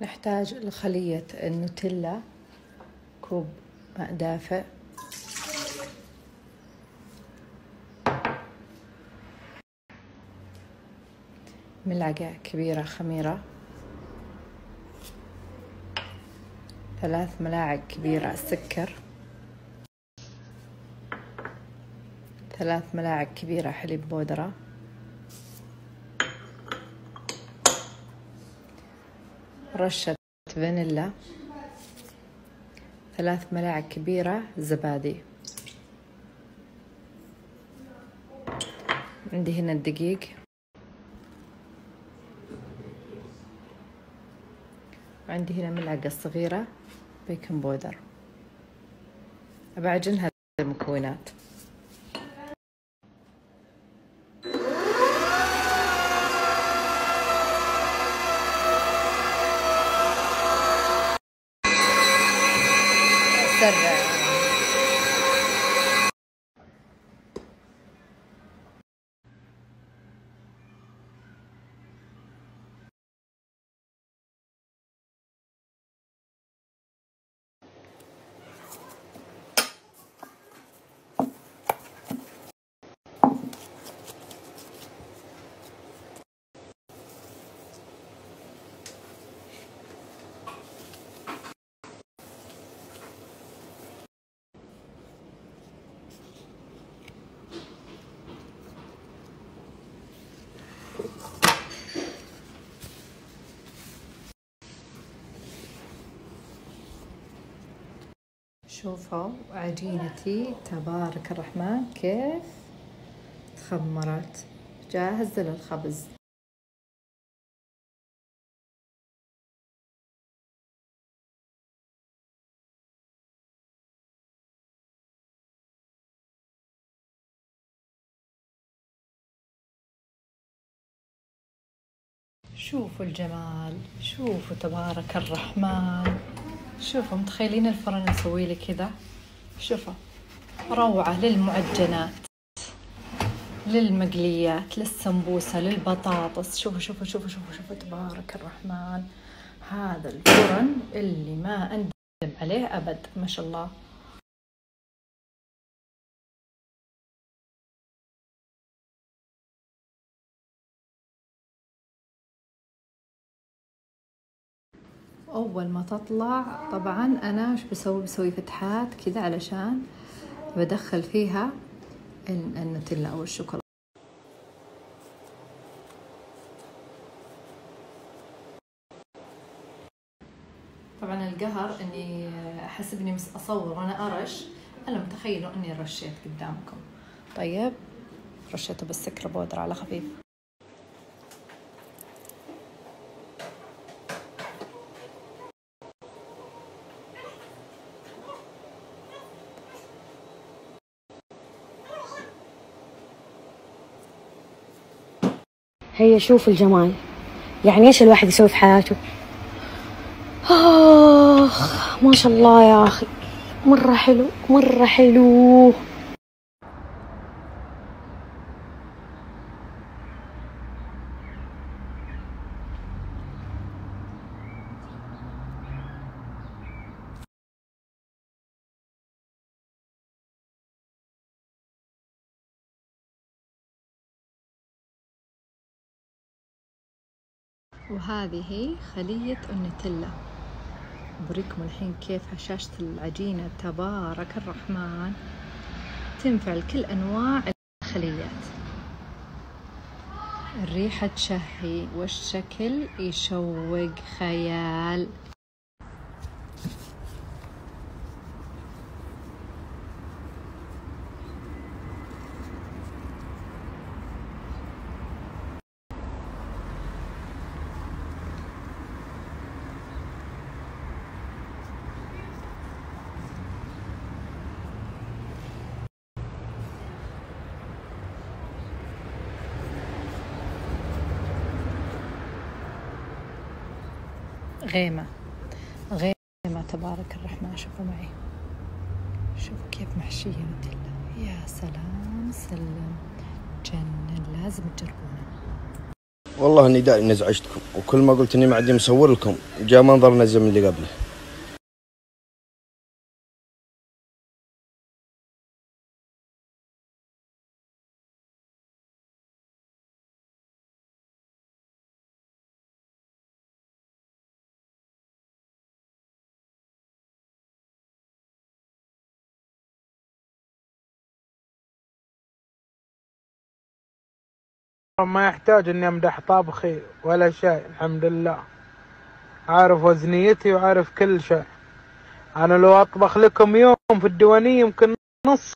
نحتاج لخلية النوتيلا كوب ماء دافئ، ملعقة كبيرة خميرة، 3 ملاعق كبيرة سكر، 3 ملاعق كبيرة حليب بودرة، رشة فانيلا، 3 ملاعق كبيرة زبادي. عندي هنا الدقيق، وعندي هنا ملعقة صغيرة بيكنج بودر. أبعجن هذه المكونات. أسرع. شوفوا عجينتي تبارك الرحمن كيف تخمرت، جاهزة للخبز. شوفوا الجمال، شوفوا تبارك الرحمن، شوفوا متخيلين الفرن نسوي لي كذا؟ شوفوا روعة للمعجنات، للمقليات، للسمبوسة، للبطاطس. شوفوا شوفوا شوفوا شوفوا شوفوا تبارك الرحمن، هذا الفرن اللي ما أندم عليه أبد، ما شاء الله. أول ما تطلع طبعا أنا وش بسوي فتحات كذا علشان بدخل فيها النوتيلا أو الشوكولاتة. طبعا القهر اني احسبني اصور وانا ارش، انا متخيله اني رشيت قدامكم. طيب رشيته بالسكر بودرة على خفيف. هيا شوف الجمال، يعني ايش الواحد يسوي في حياته. ما شاء الله يا اخي، مرة حلو مرة حلو. وهذه هي خلية النوتيلا. بوريكم الحين كيف هشاشة العجينة تبارك الرحمن، تنفع لكل أنواع الخليات. الريحة تشهي والشكل يشوق خيال. غيمة غيمة تبارك الرحمن. شوفوا معي، شوفوا كيف محشية نوتيلا، يا سلام سلم، جنن، لازم تجربونه. والله اني داري اني ازعجتكم، وكل ما قلت اني معدي مصور لكم جاء منظر نزل من اللي قبله. ما يحتاج اني امدح طابخي ولا شيء، الحمد لله عارف وزنيتي وعارف كل شيء. انا لو اطبخ لكم يوم في الديوانية يمكن نص